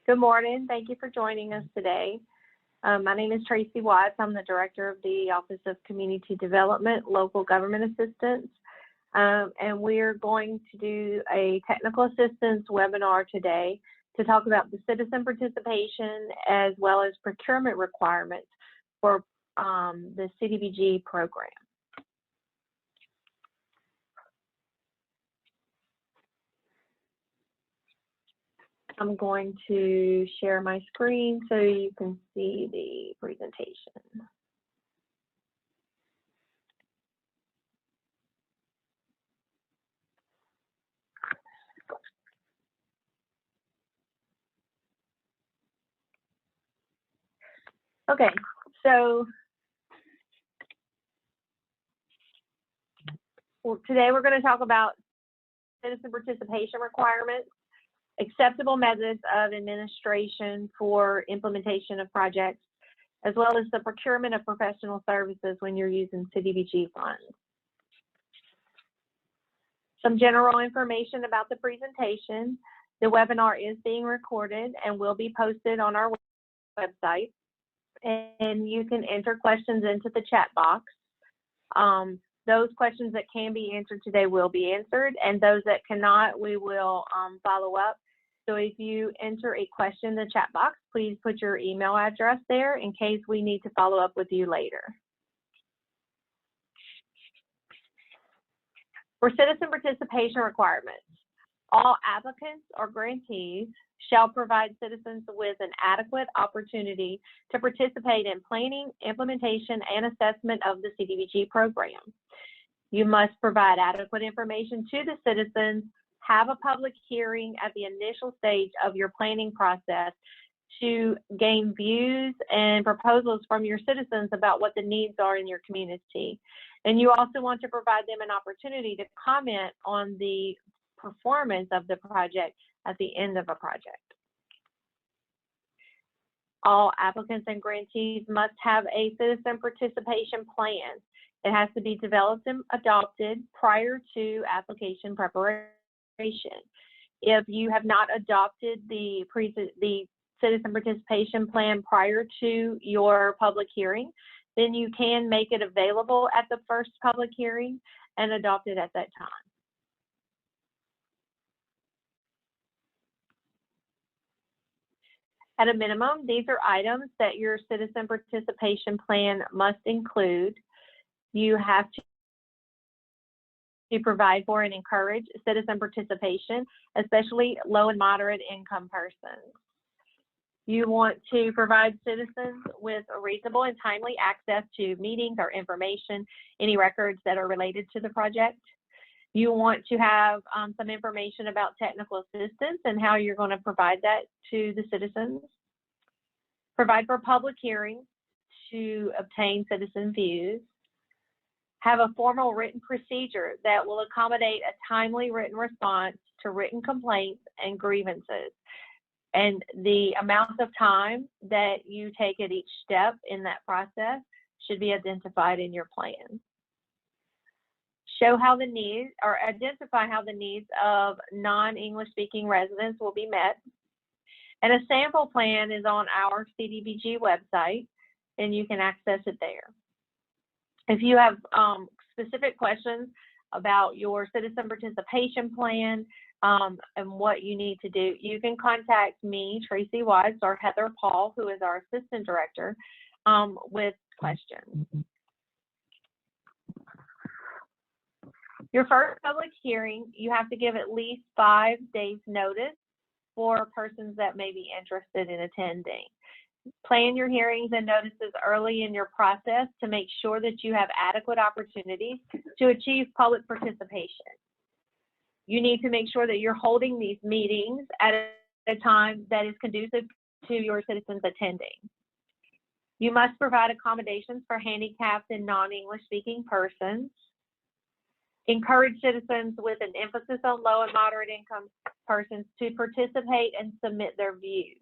Good morning. Thank you for joining us today. My name is Tracy Watts. I'm the Director of the Office of Community Development, Local Government Assistance. And we're going to do a technical assistance webinar today to talk about the citizen participation as well as procurement requirements for the CDBG program. I'm going to share my screen so you can see the presentation. Okay, so today we're going to talk about citizen participation requirements, acceptable methods of administration for implementation of projects, as well as the procurement of professional services when you're using CDBG funds. Some general information about the presentation. The webinar is being recorded and will be posted on our website. And you can enter questions into the chat box. Those questions that can be answered today will be answered, and those that cannot, we will follow up. So if you enter a question in the chat box, please put your email address there in case we need to follow up with you later. For citizen participation requirements, all applicants or grantees shall provide citizens with an adequate opportunity to participate in planning, implementation, and assessment of the CDBG program. You must provide adequate information to the citizens, have a public hearing at the initial stage of your planning process to gain views and proposals from your citizens about what the needs are in your community. And you also want to provide them an opportunity to comment on the performance of the project at the end of a project. All applicants and grantees must have a citizen participation plan. It has to be developed and adopted prior to application preparation. If you have not adopted the citizen participation plan prior to your public hearing, then you can make it available at the first public hearing and adopt it at that time. At a minimum, these are items that your citizen participation plan must include. You have to provide for and encourage citizen participation, especially low and moderate income persons. You want to provide citizens with a reasonable and timely access to meetings or information, any records that are related to the project. You want to have some information about technical assistance and how you're going to provide that to the citizens. Provide for public hearings to obtain citizen views. Have a formal written procedure that will accommodate a timely written response to written complaints and grievances. And the amount of time that you take at each step in that process should be identified in your plan. Show how the needs, or identify how the needs of non-English speaking residents will be met. And a sample plan is on our CDBG website, and you can access it there. If you have specific questions about your citizen participation plan and what you need to do, you can contact me, Tracy Watts, or Heather Paul, who is our Assistant Director, with questions. Your first public hearing, you have to give at least 5 days notice for persons that may be interested in attending. Plan your hearings and notices early in your process to make sure that you have adequate opportunities to achieve public participation. You need to make sure that you're holding these meetings at a time that is conducive to your citizens attending. You must provide accommodations for handicapped and non-English speaking persons. Encourage citizens with an emphasis on low and moderate income persons to participate and submit their views.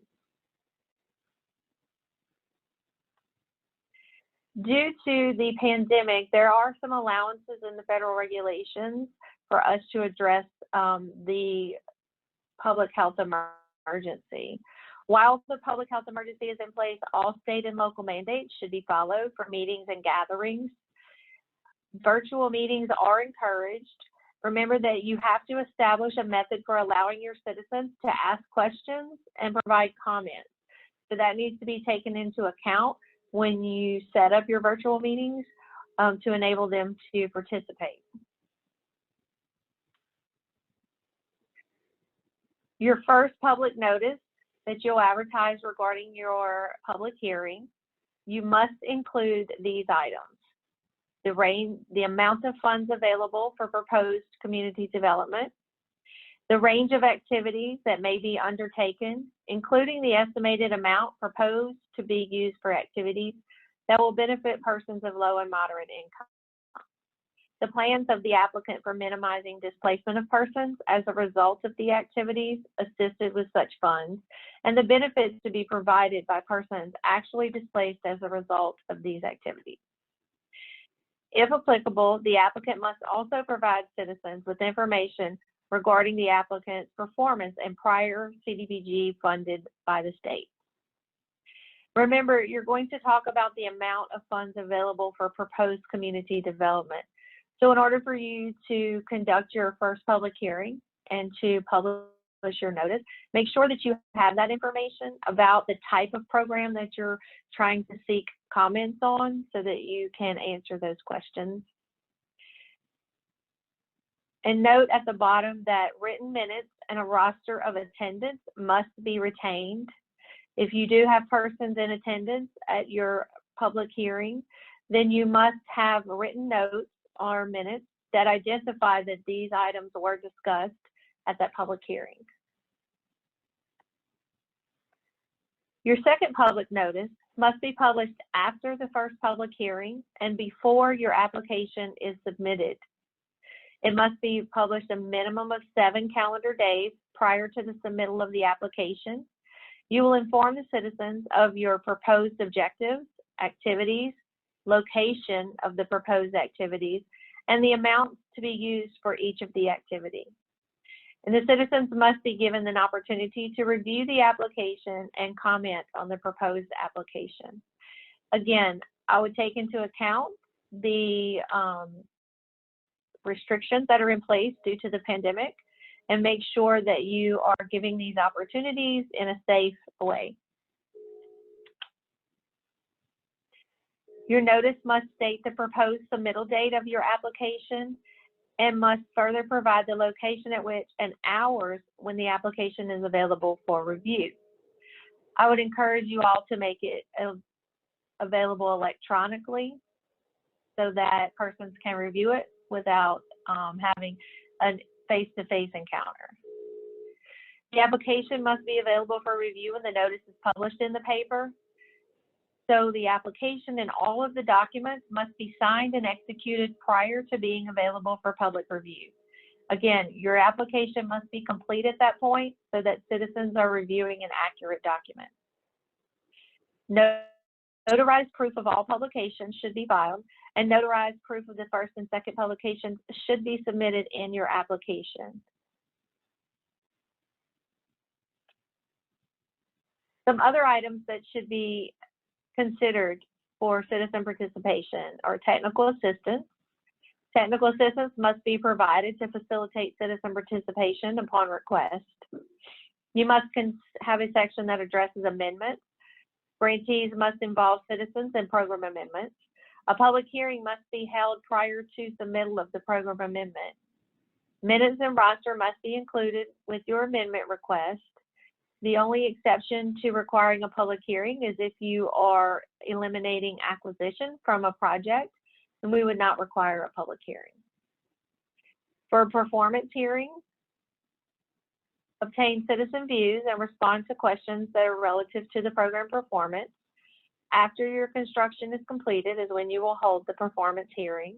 Due to the pandemic, there are some allowances in the federal regulations for us to address the public health emergency. emergency. While the public health emergency is in place, all state and local mandates should be followed for meetings and gatherings. Virtual meetings are encouraged. Remember that you have to establish a method for allowing your citizens to ask questions and provide comments. So that needs to be taken into account when you set up your virtual meetings to enable them to participate. Your first public notice that you'll advertise regarding your public hearing, you must include these items: the amount of funds available for proposed community development, the range of activities that may be undertaken, including the estimated amount proposed to be used for activities that will benefit persons of low and moderate income, the plans of the applicant for minimizing displacement of persons as a result of the activities assisted with such funds, and the benefits to be provided by persons actually displaced as a result of these activities. If applicable, the applicant must also provide citizens with information regarding the applicant's performance and prior CDBG funded by the state. Remember, you're going to talk about the amount of funds available for proposed community development. So in order for you to conduct your first public hearing and to publish your notice, make sure that you have that information about the type of program that you're trying to seek comments on so that you can answer those questions. And note at the bottom that written minutes and a roster of attendance must be retained. If you do have persons in attendance at your public hearing, then you must have written notes or minutes that identify that these items were discussed at that public hearing. Your second public notice must be published after the first public hearing and before your application is submitted. It must be published a minimum of 7 calendar days prior to the submittal of the application. You will inform the citizens of your proposed objectives, activities, location of the proposed activities, and the amounts to be used for each of the activities. And the citizens must be given an opportunity to review the application and comment on the proposed application. Again, I would take into account the restrictions that are in place due to the pandemic and make sure that you are giving these opportunities in a safe way. Your notice must state the proposed submittal date of your application and must further provide the location at which and hours when the application is available for review. I would encourage you all to make it available electronically so that persons can review it without having a face-to-face encounter. The application must be available for review when the notice is published in the paper. So the application and all of the documents must be signed and executed prior to being available for public review. Again, your application must be complete at that point so that citizens are reviewing an accurate document. Notarized proof of all publications should be filed, and notarized proof of the first and second publications should be submitted in your application. Some other items that should be considered for citizen participation are technical assistance. Technical assistance must be provided to facilitate citizen participation upon request. You must have a section that addresses amendments. Grantees must involve citizens in program amendments. A public hearing must be held prior to submittal of the program amendment. Minutes and roster must be included with your amendment request. The only exception to requiring a public hearing is if you are eliminating acquisition from a project, and we would not require a public hearing. For a performance hearing, obtain citizen views and respond to questions that are relative to the program performance. After your construction is completed is when you will hold the performance hearing,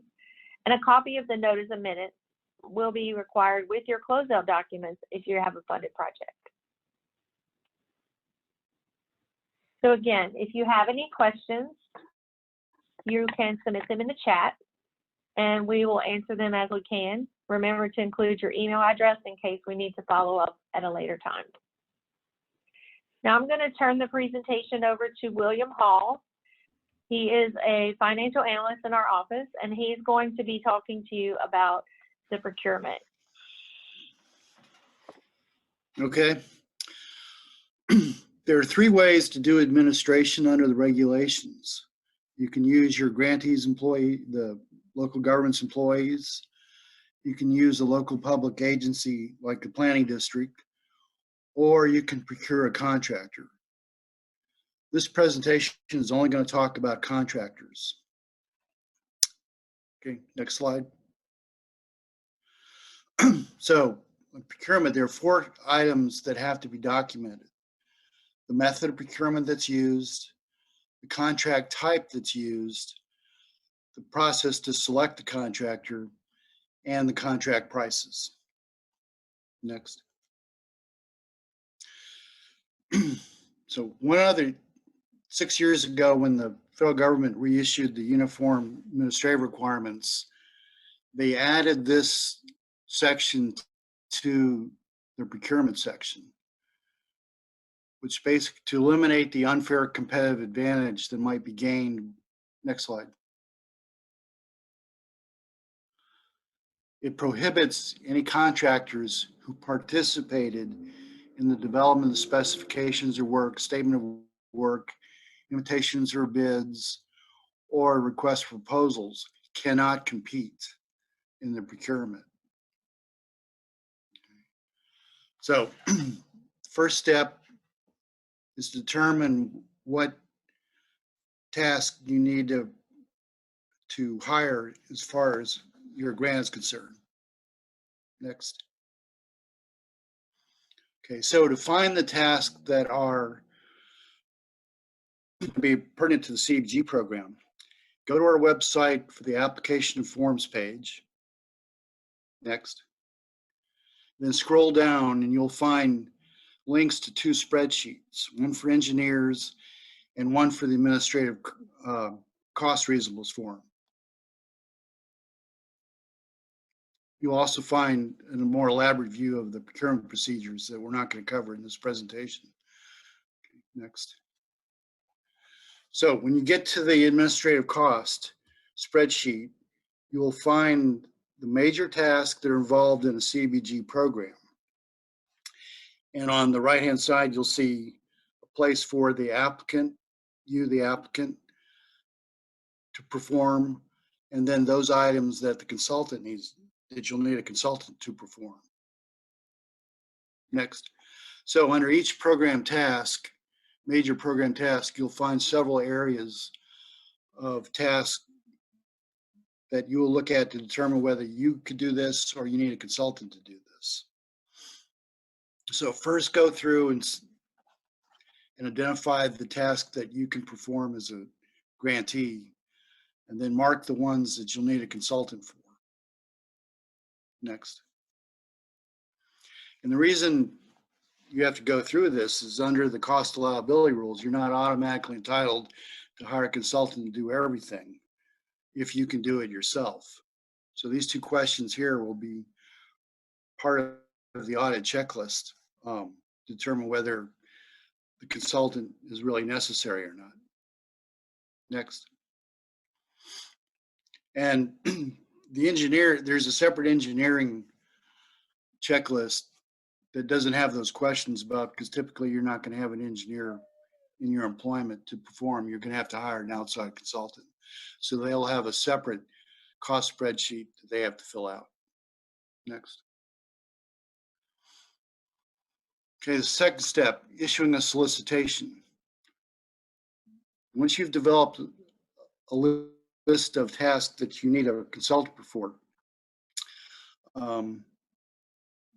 and a copy of the notice of minutes will be required with your closeout documents if you have a funded project. So again, if you have any questions, you can submit them in the chat and we will answer them as we can. Remember to include your email address in case we need to follow up at a later time. Now I'm going to turn the presentation over to William Hall. He is a financial analyst in our office, and he's going to be talking to you about the procurement. Okay. There are 3 ways to do administration under the regulations. You can use your grantees employee, the local government's employees. You can use a local public agency like the planning district, or you can procure a contractor. This presentation is only going to talk about contractors. Okay, next slide. So, in procurement, there are 4 items that have to be documented. The method of procurement that's used, the contract type that's used, the process to select the contractor, and the contract prices. Next. So 6 years ago, when the federal government reissued the uniform administrative requirements, they added this section to the procurement section, which basically to eliminate the unfair competitive advantage that might be gained. Next slide. It prohibits any contractors who participated in the development of specifications or work, statement of work, invitations or bids, or request for proposals cannot compete in the procurement. So first step is to determine what task you need to hire as far as your grant is concerned. Next. Okay, so to find the tasks that are to be pertinent to the CDBG program, go to our website for the application forms page. Next. Then scroll down and you'll find links to 2 spreadsheets, one for engineers and one for the administrative cost reasonableness form. You'll also find a more elaborate view of the procurement procedures that we're not going to cover in this presentation. Okay, next. So when you get to the administrative cost spreadsheet, you will find the major tasks that are involved in a CDBG program. And on the right-hand side, you'll see a place for the applicant, the applicant, to perform, and then those items that the consultant needs, that you'll need a consultant to perform. Next. So under each program task, major program task, you'll find several areas of tasks that you will look at to determine whether you could do this or you need a consultant to do this. So first go through and identify the task that you can perform as a grantee, and then mark the ones that you'll need a consultant for. Next. And the reason you have to go through this is under the cost allowability rules, you're not automatically entitled to hire a consultant to do everything if you can do it yourself. So these 2 questions here will be part of the audit checklist, determine whether the consultant is really necessary or not. Next. And the engineer, there's a separate engineering checklist that doesn't have those questions about, because typically you're not going to have an engineer in your employment to perform. You're going to have to hire an outside consultant. So they'll have a separate cost spreadsheet that they have to fill out. Next. Okay, the second step, issuing a solicitation. Once you've developed a list of tasks that you need a consultant for,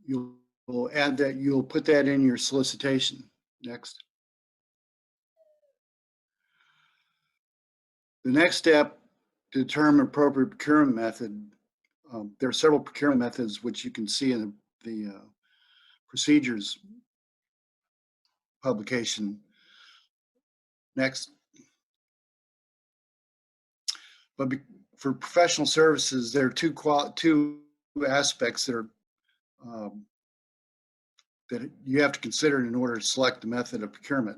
you'll add that, you'll put that in your solicitation. Next. The next step, to determine appropriate procurement method. There are several procurement methods which you can see in the procedures publication. Next. But for professional services, there are two aspects that that you have to consider in order to select the method of procurement.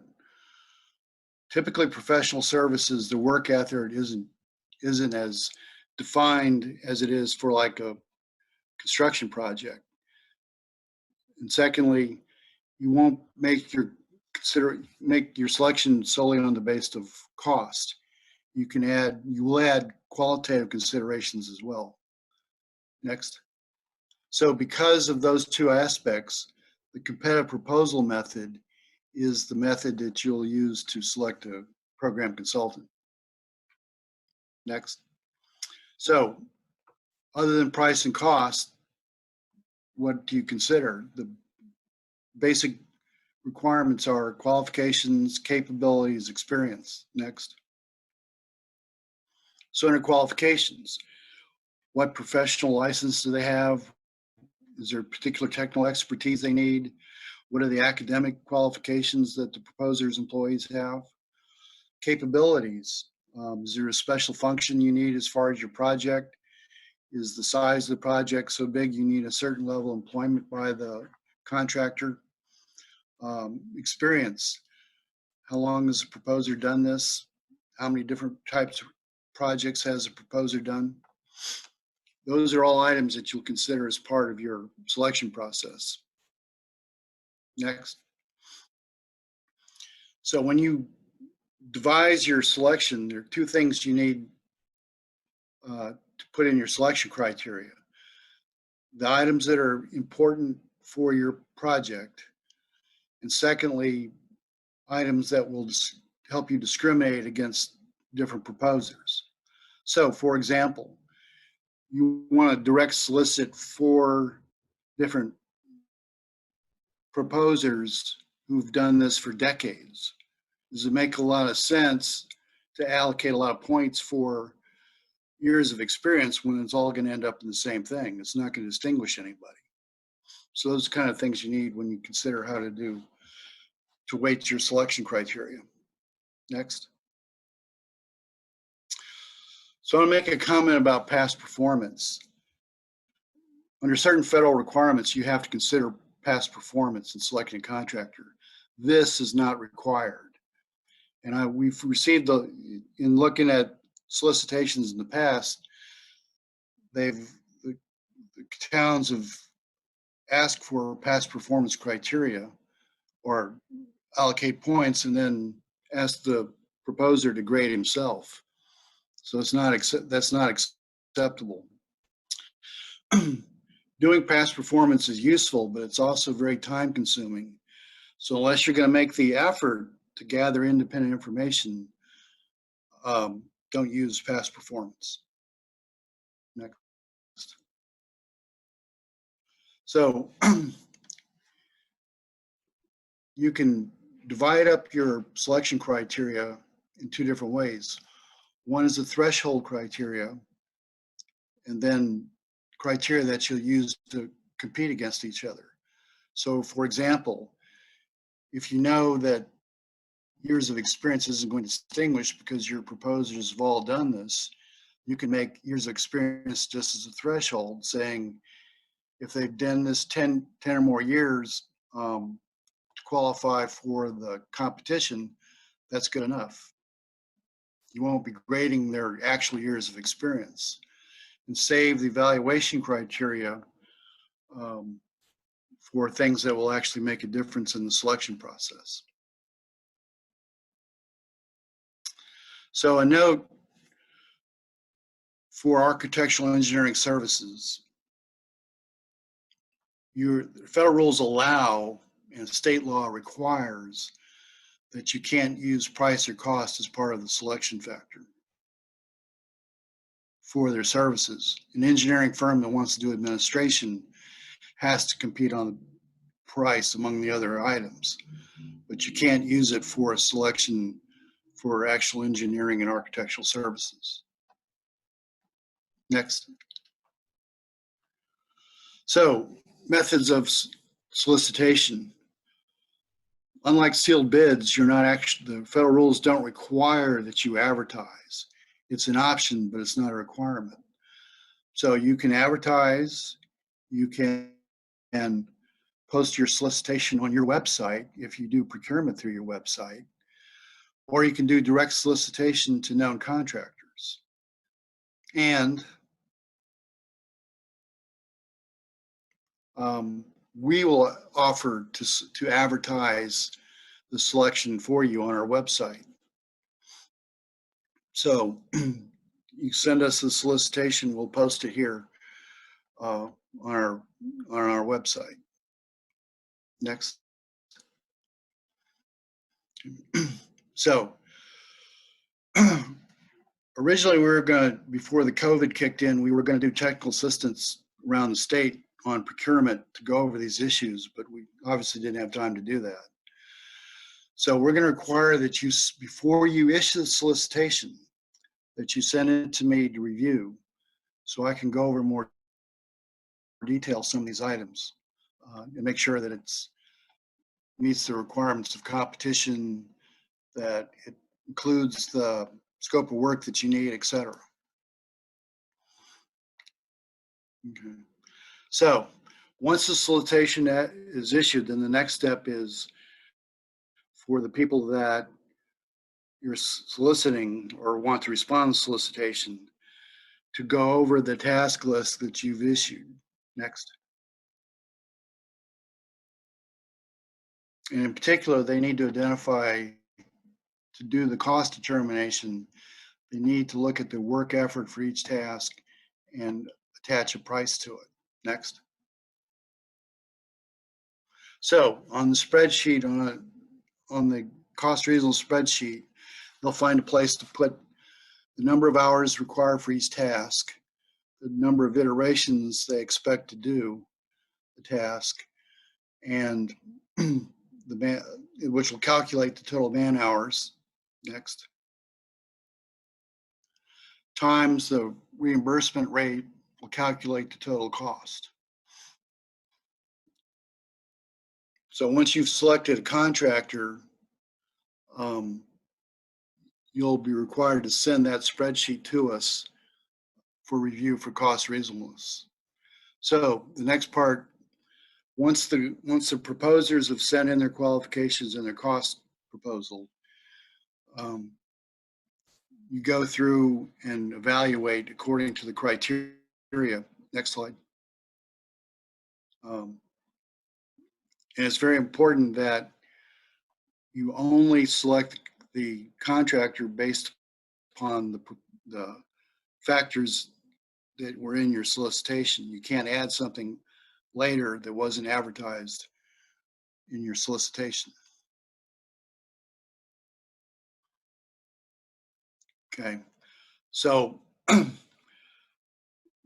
Typically, professional services, the work ethic isn't as defined as it is for like a construction project. And secondly, you won't make your selection solely on the basis of cost. You will add qualitative considerations as well. Next. So because of those two aspects, the competitive proposal method is the method that you'll use to select a program consultant. Next. So other than price and cost, what do you consider? The basic requirements are qualifications, capabilities, experience. Next. So under qualifications, what professional license do they have? Is there particular technical expertise they need? What are the academic qualifications that the proposer's employees have? Capabilities. Is there a special function you need as far as your project? Is the size of the project so big you need a certain level of employment by the contractor? Experience. How long has the proposer done this? How many different types of projects has the proposer done? Those are all items that you'll consider as part of your selection process. Next. So when you devise your selection, there are two things you need to put in your selection criteria. The items that are important for your project, and secondly, items that will help you discriminate against different proposers. So for example, you want to direct solicit 4 different proposers who've done this for decades. Does it make a lot of sense to allocate a lot of points for years of experience when it's all going to end up in the same thing? It's not going to distinguish anybody. So those are the kind of things you need when you consider how to weight your selection criteria. Next. So I'm going to make a comment about past performance. Under certain federal requirements, you have to consider past performance in selecting a contractor. This is not required. And we've received, in looking at solicitations in the past, the towns have asked for past performance criteria or allocate points and then ask the proposer to grade himself. So that's not acceptable. Doing past performance is useful, but it's also very time consuming. So unless you're going to make the effort to gather independent information, don't use past performance. Next. So you can divide up your selection criteria in 2 different ways. One is the threshold criteria, and then criteria that you'll use to compete against each other. So for example, if you know that years of experience isn't going to distinguish because your proposers have all done this, you can make years of experience just as a threshold, saying if they've done this 10 or more years to qualify for the competition, that's good enough. You won't be grading their actual years of experience, and save the evaluation criteria for things that will actually make a difference in the selection process. So a note for architectural engineering services, your federal rules allow and state law requires that you can't use price or cost as part of the selection factor for their services. An engineering firm that wants to do administration has to compete on the price among the other items, but you can't use it for a selection for actual engineering and architectural services. Next. So methods of solicitation. Unlike sealed bids, the federal rules don't require that you advertise. It's an option, but it's not a requirement. So you can advertise, you can post your solicitation on your website if you do procurement through your website, or you can do direct solicitation to known contractors. And we will offer to advertise the selection for you on our website. So you send us the solicitation, we'll post it here on our website. Next. So originally we were going to, before the COVID kicked in, we were going to do technical assistance around the state on procurement to go over these issues, but we obviously didn't have time to do that. So we're going to require that you, before you issue the solicitation, that you send it to me to review so I can go over more detail some of these items and make sure that it's meets the requirements of competition, that it includes the scope of work that you need, et cetera. Okay. So once the solicitation is issued, then the next step is for the people that you're soliciting or want to respond to solicitation to go over the task list that you've issued. Next. And in particular, they need to identify, to do the cost determination, they need to look at the work effort for each task and attach a price to it. Next. So on the spreadsheet, on the cost reasonable spreadsheet, they'll find a place to put the number of hours required for each task, the number of iterations they expect to do the task, and which will calculate the total man hours. Next. Times the reimbursement rate will calculate the total cost. So once you've selected a contractor, you'll be required to send that spreadsheet to us for review for cost reasonableness. So the next part, once the proposers have sent in their qualifications and their cost proposal, you go through and evaluate according to the criteria. Next slide. And it's very important that you only select the contractor based upon the factors that were in your solicitation. You can't add something later that wasn't advertised in your solicitation. Okay, so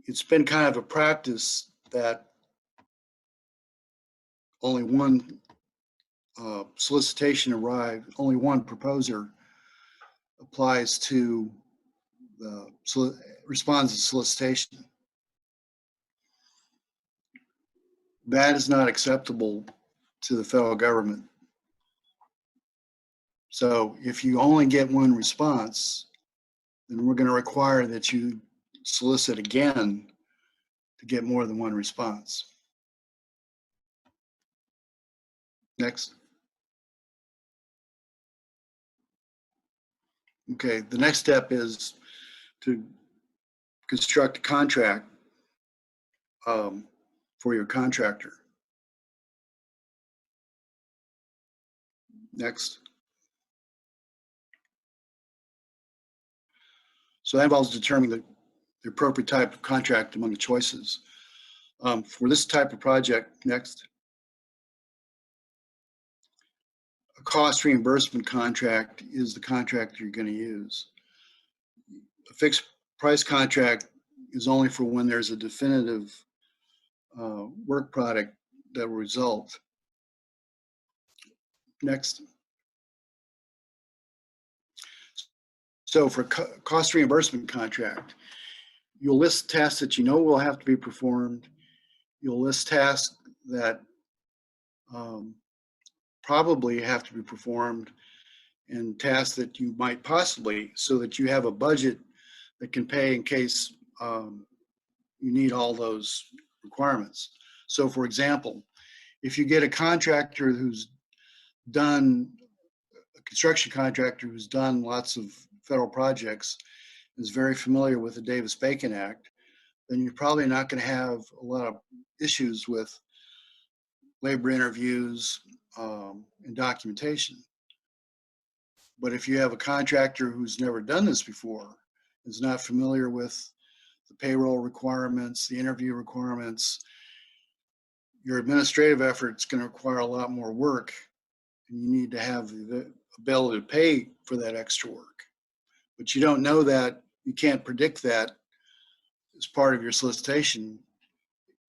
it's been kind of a practice that only one solicitation arrived, only one proposer applies to responds to solicitation. That is not acceptable to the federal government. So if you only get one response, then we're going to require that you solicit again to get more than one response. Next. Okay, the next step is to construct a contract for your contractor. Next. So that involves determining the appropriate type of contract among the choices. For this type of project, next. A cost reimbursement contract is the contract you're going to use. A fixed price contract is only for when there's a definitive work product that will result. Next. So for cost reimbursement contract, you'll list tasks that you know will have to be performed. You'll list tasks that probably have to be performed and tasks that you might possibly, so that you have a budget that can pay in case you need all those requirements. So for example, If you get a contractor who's done, a construction contractor who's done lots of federal projects, is very familiar with the Davis-Bacon Act, then you're probably not going to have a lot of issues with labor interviews and documentation. But if you have a contractor who's never done this before, is not familiar with the payroll requirements, the interview requirements, your administrative effort is going to require a lot more work, and you need to have the ability to pay for that extra work. But you don't know that, you can't predict that as part of your solicitation.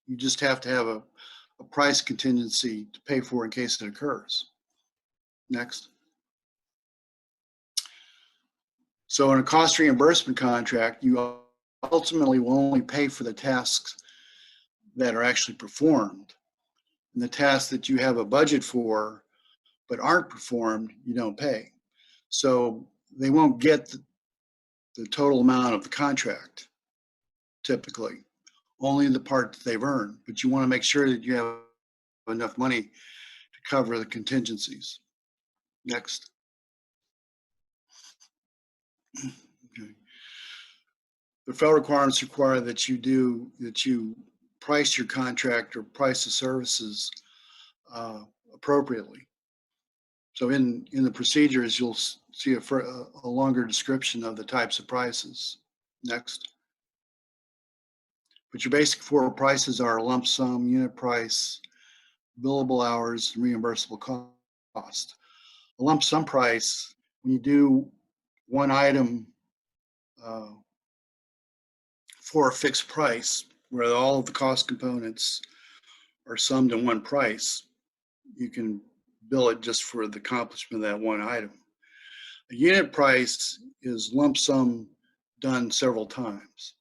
You just have to have a price contingency to pay for in case it occurs. Next. So in a cost reimbursement contract, you ultimately will only pay for the tasks that are actually performed. And the tasks that you have a budget for but aren't performed, you don't pay. So they won't get the total amount of the contract, typically, only the part that they've earned. But you want to make sure that you have enough money to cover the contingencies. Next. Okay. The federal requirements require that you price your contract or price the services appropriately. So in the procedures, you'll see a longer description of the types of prices. Next. But your basic four prices are lump sum, unit price, billable hours, and reimbursable cost. A lump sum price, when you do one item for a fixed price, where all of the cost components are summed in one price, you can bill it just for the accomplishment of that one item. A unit price is lump sum done several times.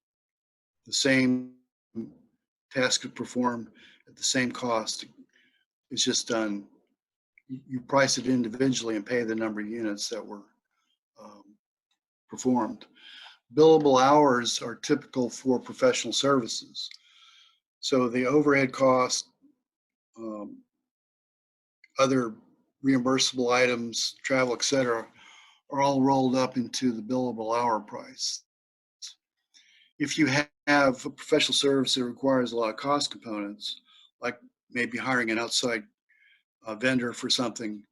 The same task is performed at the same cost. It's just done, you price it individually and pay the number of units that were performed. Billable hours are typical for professional services. So the overhead cost, other reimbursable items, travel, et cetera, are all rolled up into the billable hour price. If you have a professional service that requires a lot of cost components, like maybe hiring an outside vendor for something,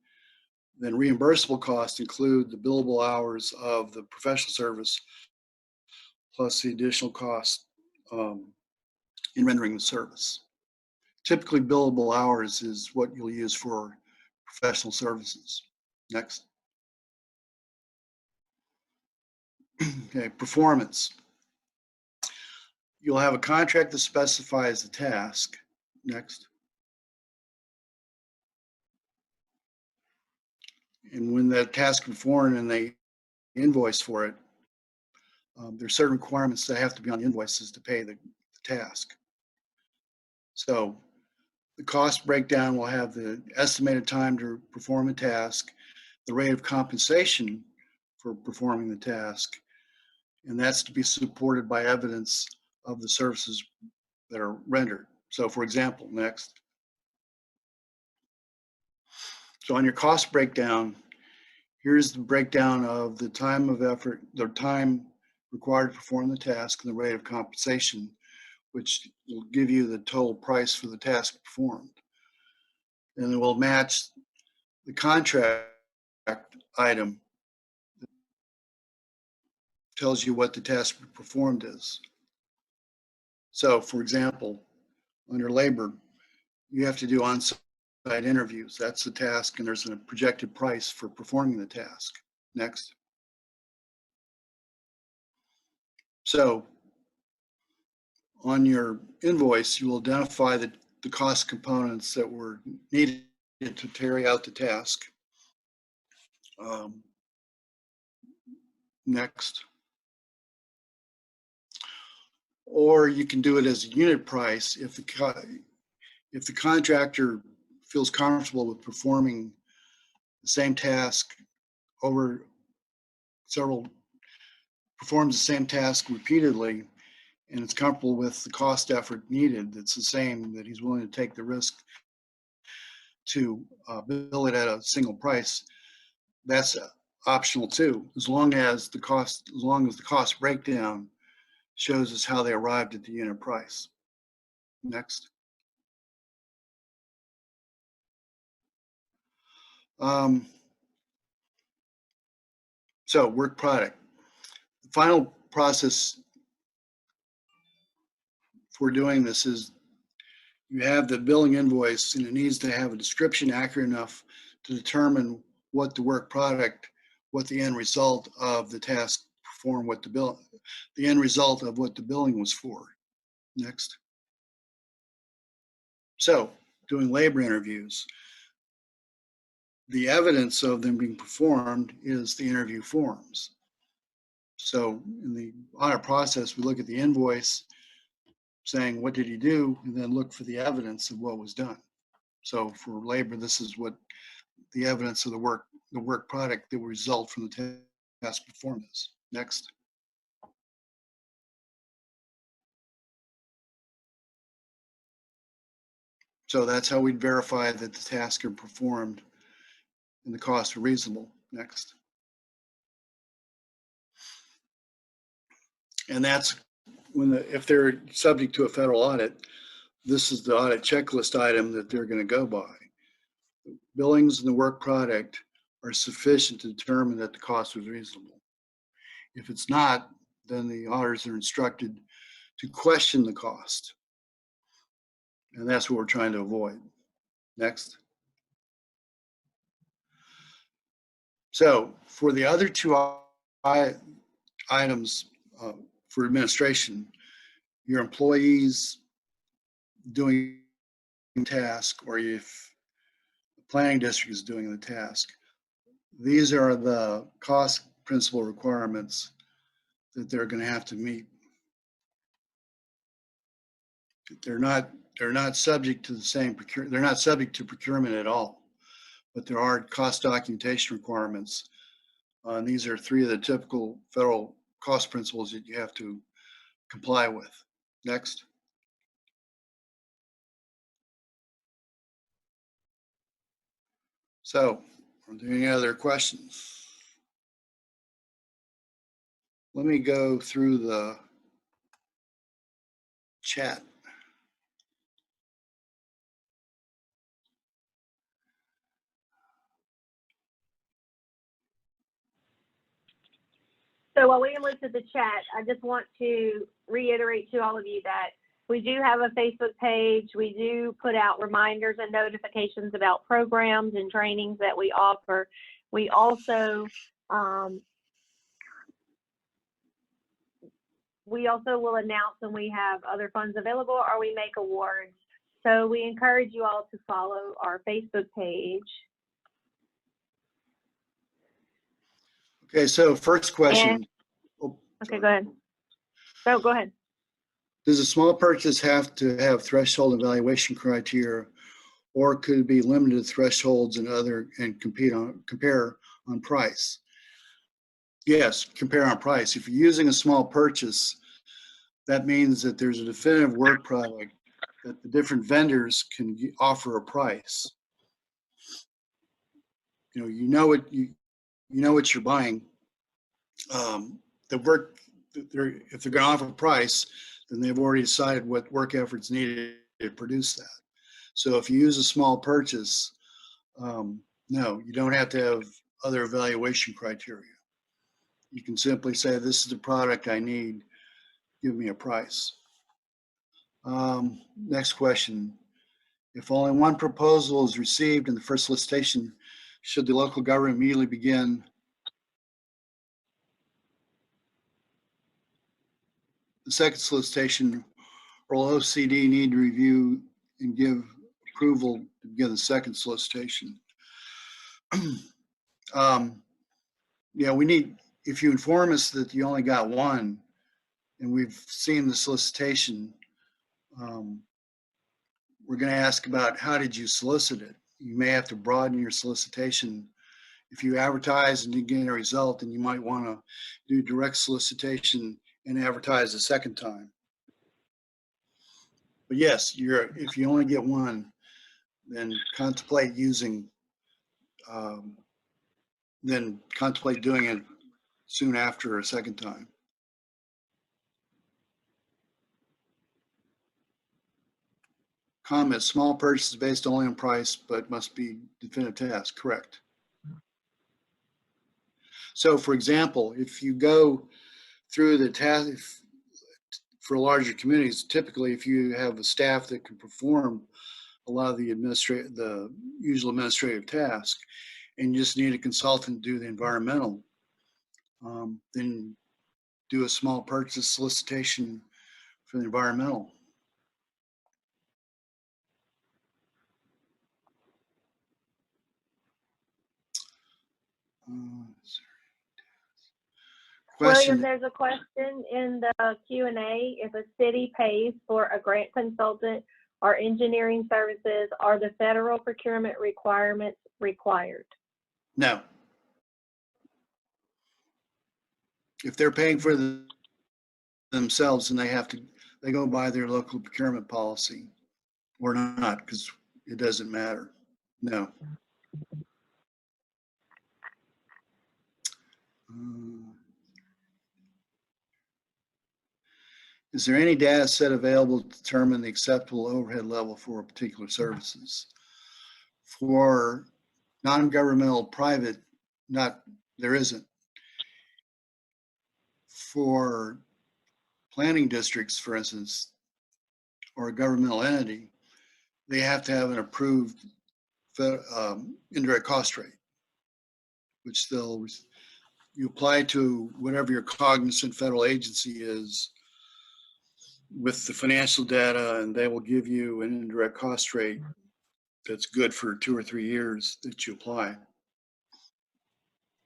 then reimbursable costs include the billable hours of the professional service plus the additional cost in rendering the service. Typically, billable hours is what you'll use for professional services. Next. Okay, performance. You'll have a contract that specifies the task. Next. And when that task is performed and they invoice for it, there's certain requirements that have to be on invoices to pay the task. So the cost breakdown will have the estimated time to perform a task, the rate of compensation for performing the task, and that's to be supported by evidence of the services that are rendered. So for example, next. So on your cost breakdown, here's the breakdown of the time of effort, the time required to perform the task, and the rate of compensation, which will give you the total price for the task performed. And it will match the contract item that tells you what the task performed is. So for example, under labor, you have to do on-site interviews. That's the task, and there's a projected price for performing the task. Next. So on your invoice, you will identify the cost components that were needed to carry out the task. Next. Or you can do it as a unit price if the contractor feels comfortable with performing the same task over performs the same task repeatedly, and it's comfortable with the cost effort needed, that's the same, that he's willing to take the risk to bill it at a single price, that's optional too, as long as the cost breakdown shows us how they arrived at the unit price. Next. So work product. The final process for doing this is you have the billing invoice, and it needs to have a description accurate enough to determine what the work product, what the end result of the task performed, what the end result of what the billing was for. Next. So doing labor interviews. The evidence of them being performed is the interview forms. So in the audit process, we look at the invoice saying, what did he do? And then look for the evidence of what was done. So for labor, this is what the evidence of the work product that will result from the task performed is. Next. So that's how we'd verify that the tasks are performed and the costs are reasonable. Next. And that's when if they're subject to a federal audit, this is the audit checklist item that they're going to go by. Billings and the work product are sufficient to determine that the cost was reasonable. If it's not, then the auditors are instructed to question the cost. And that's what we're trying to avoid. Next. So for the other two items for administration, your employees doing the task, or if the planning district is doing the task, these are the cost principle requirements that they're going to have to meet. They're not subject to the same they're not subject to procurement at all, but there are cost documentation requirements. And these are three of the typical federal cost principles that you have to comply with. Next. So, are there any other questions? Let me go through the chat. So while we look at the chat, I just want to reiterate to all of you that we do have a Facebook page. We do put out reminders and notifications about programs and trainings that we offer. We also will announce when we have other funds available or we make awards. So we encourage you all to follow our Facebook page. Okay, so first question. Okay, go ahead. No, go ahead. Does a small purchase have to have threshold evaluation criteria, or could it be limited thresholds and compare on price? Yes, compare on price. If you're using a small purchase, that means that there's a definitive work product that the different vendors can offer a price. You know what you're buying. The work, if they're going to offer a price, then they've already decided what work efforts needed to produce that. So if you use a small purchase, no, you don't have to have other evaluation criteria. You can simply say, this is the product I need, give me a price. Next question. If only one proposal is received in the first solicitation, should the local government immediately begin the second solicitation, or will OCD need to review and give approval to begin the second solicitation? Yeah, we need, if you inform us that you only got one and we've seen the solicitation, we're going to ask about how did you solicit it. You may have to broaden your solicitation. If you advertise and you get a result, then you might want to do direct solicitation and advertise a second time. But yes, if you only get one, then contemplate doing it soon after a second time. Comment, small purchases based only on price, but must be definitive task, correct. So for example, if you go through the task, for larger communities, typically if you have a staff that can perform a lot of the usual administrative tasks, and you just need a consultant to do the environmental, then do a small purchase solicitation for the environmental. William, there's a question in the Q&A. If a city pays for a grant consultant or engineering services, are the federal procurement requirements required? No. If they're paying for themselves, then they go by their local procurement policy or not, because it doesn't matter. No. Is there any data set available to determine the acceptable overhead level for particular services? For non-governmental private, there isn't. For planning districts, for instance, or a governmental entity, they have to have an approved indirect cost rate, which you apply to whatever your cognizant federal agency is with the financial data, and they will give you an indirect cost rate that's good for 2 or 3 years that you apply.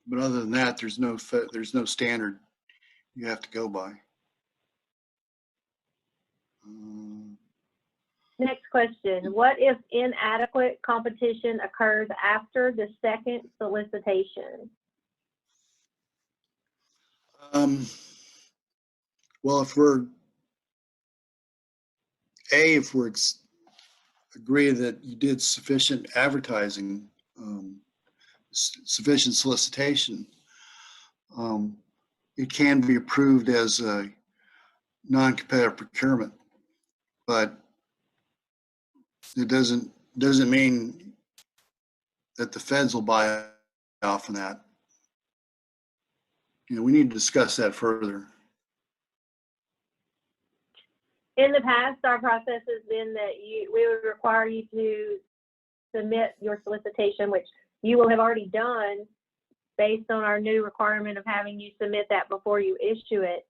But other than that, there's no standard you have to go by. Next question. What if inadequate competition occurs after the second solicitation? Well, if we're agree that you did sufficient advertising, sufficient solicitation, it can be approved as a non-competitive procurement, but it doesn't mean that the feds will buy off on that. We need to discuss that further. In the past, our process has been that we would require you to submit your solicitation, which you will have already done based on our new requirement of having you submit that before you issue it.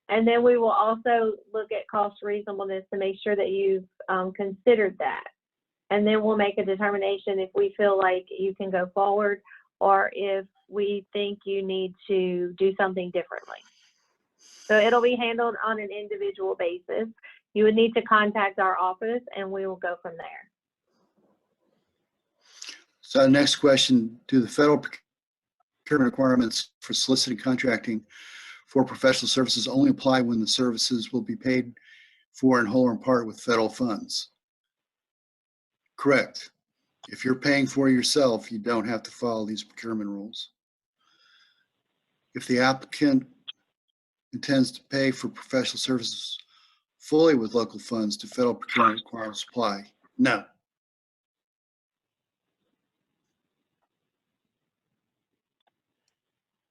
And then we will also look at cost reasonableness to make sure that you've considered that. And then we'll make a determination if we feel like you can go forward or if we think you need to do something differently. So it'll be handled on an individual basis. You would need to contact our office and we will go from there. So next question, do the federal procurement requirements for soliciting contracting for professional services only apply when the services will be paid for in whole or in part with federal funds? Correct. If you're paying for yourself, you don't have to follow these procurement rules. If the applicant intends to pay for professional services fully with local funds, do federal procurement requirements apply? No.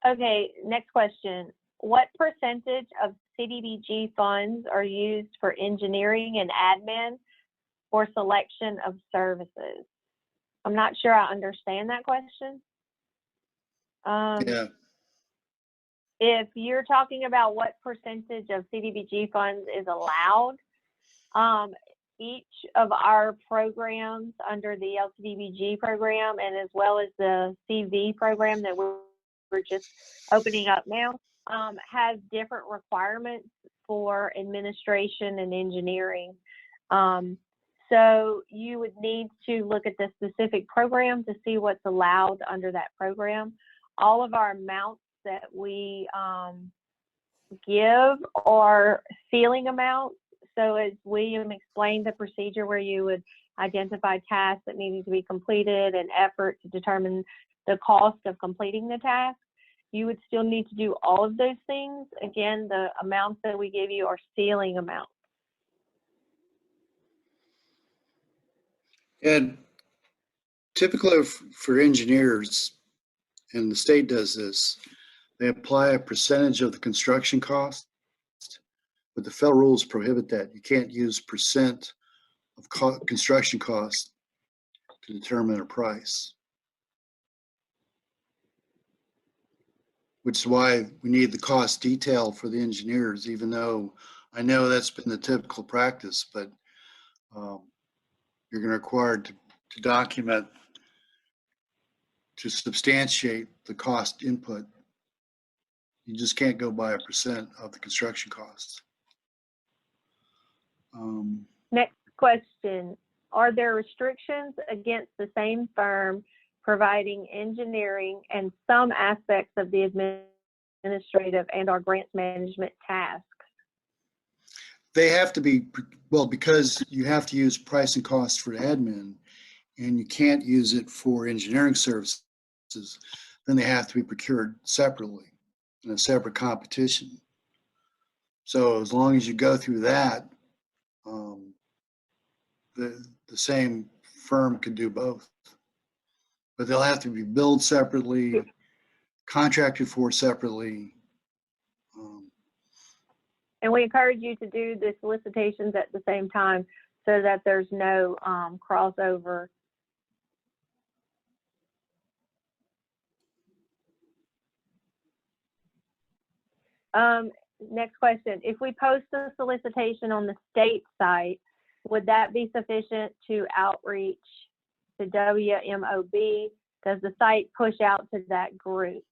Okay, next question. What percentage of CDBG funds are used for engineering and admin or selection of services? I'm not sure I understand that question. Yeah. If you're talking about what percentage of CDBG funds is allowed, each of our programs under the LCDBG program and as well as the CV program that we're just opening up now, has different requirements for administration and engineering. So you would need to look at the specific program to see what's allowed under that program. All of our amounts that we give are ceiling amounts. So as William explained the procedure where you would identify tasks that needed to be completed, and effort to determine the cost of completing the task. You would still need to do all of those things. Again, the amounts that we give you are ceiling amounts. And typically for engineers, and the state does this, they apply a percentage of the construction cost, but the federal rules prohibit that. You can't use percent of construction cost to determine a price, which is why we need the cost detail for the engineers, even though I know that's been the typical practice, but you're going to require to document, to substantiate the cost input. You just can't go by a percent of the construction costs. Next question. Are there restrictions against the same firm providing engineering and some aspects of the administrative and or grants management tasks? They have to be, well, because you have to use price and cost for admin, and you can't use it for engineering services, then they have to be procured separately in a separate competition. So as long as you go through that, the same firm could do both, but they'll have to be billed separately, contracted for separately. And we encourage you to do the solicitations at the same time so that there's no crossover. Next question. If we post a solicitation on the state site, would that be sufficient to outreach to WMOB? Does the site push out to that group?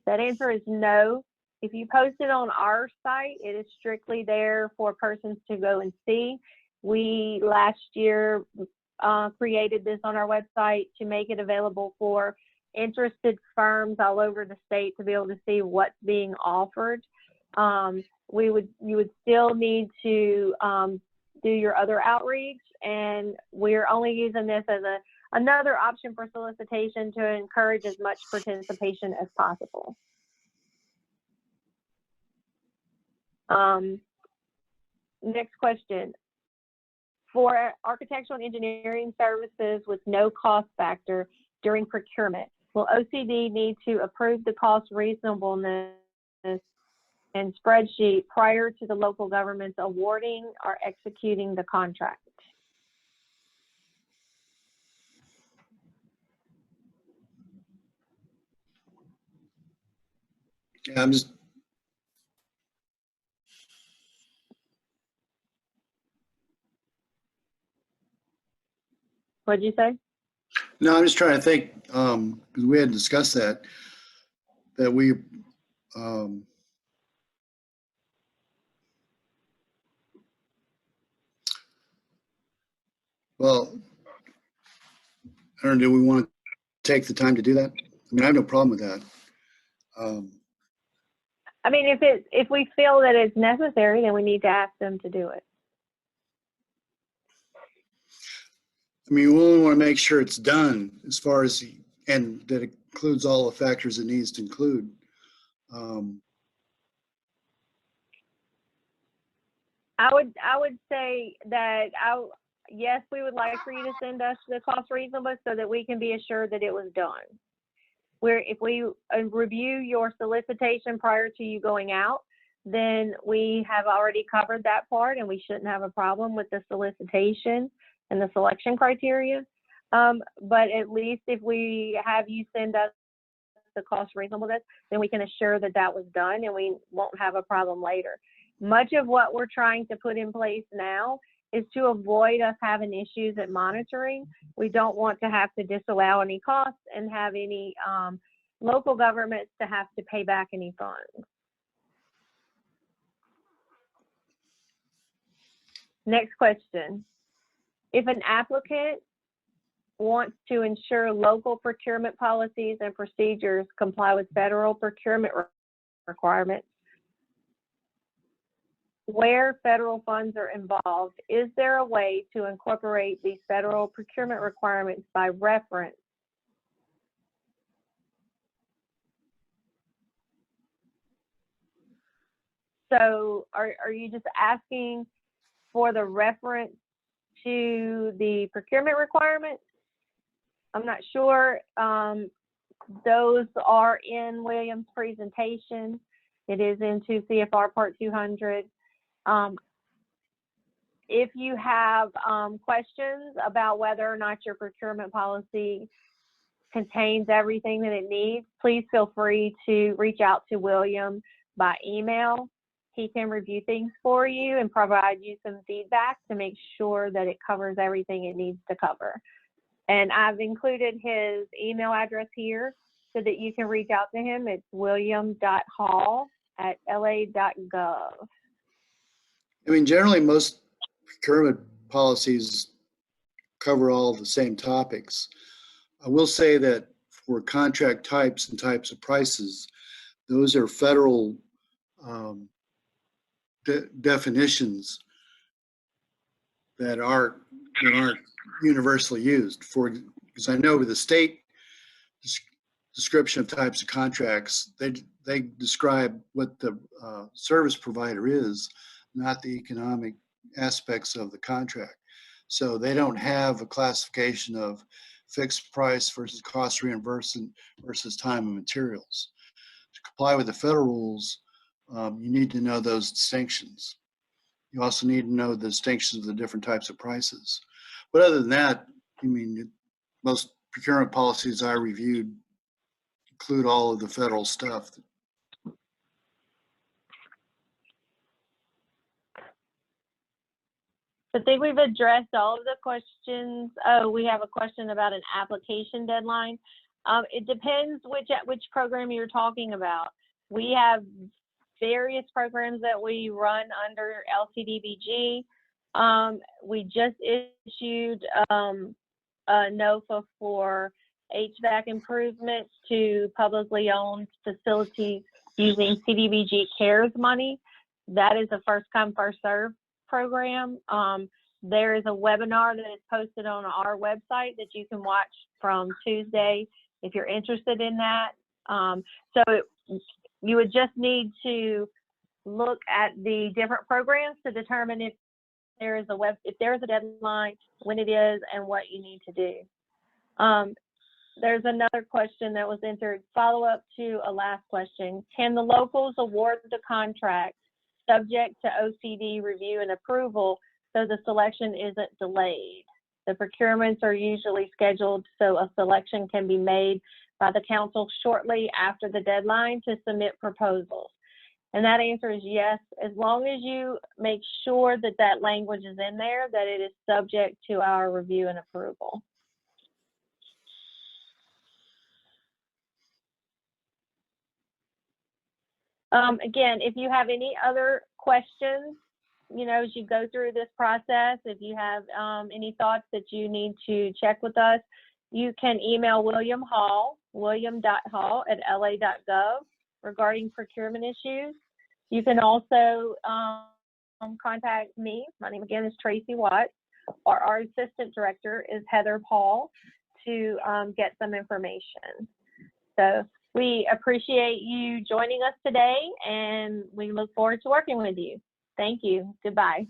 That answer is no. If you post it on our site, it is strictly there for persons to go and see. We last year created this on our website to make it available for interested firms all over the state to be able to see what's being offered. You would still need to do your other outreach, and we're only using this as another option for solicitation to encourage as much participation as possible. Next question. For architectural and engineering services with no cost factor during procurement, will OCD need to approve the cost reasonableness and spreadsheet prior to the local government's awarding or executing the contract? Yeah, I'm just. What'd you say? No, I'm just trying to think, because we had discussed that we, well, I don't know, do we want to take the time to do that? I mean, I have no problem with that. I mean, if we feel that it's necessary, then we need to ask them to do it. I mean, we only want to make sure it's done as far as, and that it includes all the factors it needs to include. I would say that yes, we would like for you to send us the cost reasonableness so that we can be assured that it was done. If we review your solicitation prior to you going out, then we have already covered that part and we shouldn't have a problem with the solicitation and the selection criteria. But at least if we have you send us the cost reasonableness, then we can assure that that was done and we won't have a problem later. Much of what we're trying to put in place now is to avoid us having issues at monitoring. We don't want to have to disallow any costs and have any local governments to have to pay back any funds. Next question. If an applicant wants to ensure local procurement policies and procedures comply with federal procurement requirements, where federal funds are involved, is there a way to incorporate these federal procurement requirements by reference? So are you just asking for the reference to the procurement requirements? I'm not sure. Those are in William's presentation. It is into CFR Part 200. If you have questions about whether or not your procurement policy contains everything that it needs, please feel free to reach out to William by email. He can review things for you and provide you some feedback to make sure that it covers everything it needs to cover. And I've included his email address here so that you can reach out to him. It's william.hall@la.gov. I mean, generally, most procurement policies cover all the same topics. I will say that for contract types and types of prices, those are federal definitions that aren't universally used. Because I know with the state description of types of contracts, they describe what the service provider is, not the economic aspects of the contract. So they don't have a classification of fixed price versus cost reimbursement versus time and materials. To comply with the federal rules, you need to know those distinctions. You also need to know the distinctions of the different types of prices. But other than that, I mean, most procurement policies I reviewed include all of the federal stuff. I think we've addressed all of the questions. Oh, we have a question about an application deadline. It depends which program you're talking about. We have various programs that we run under LCDBG. We just issued a NOFA for HVAC improvements to publicly owned facilities using CDBG CARES money. That is a first come, first serve program. There is a webinar that is posted on our website that you can watch from Tuesday if you're interested in that. You would just need to look at the different programs to determine if there is a deadline, when it is, and what you need to do. There's another question that was entered, follow up to a last question. Can the locals award the contract subject to OCD review and approval so the selection isn't delayed? The procurements are usually scheduled so a selection can be made by the council shortly after the deadline to submit proposals. And that answer is yes, as long as you make sure that that language is in there, that it is subject to our review and approval. Again, if you have any other questions, as you go through this process, if you have any thoughts that you need to check with us, you can email William Hall, william.hall@la.gov regarding procurement issues. You can also contact me. My name again is Tracy Watts, or our assistant director is Heather Paul, to get some information. So we appreciate you joining us today, and we look forward to working with you. Thank you. Goodbye.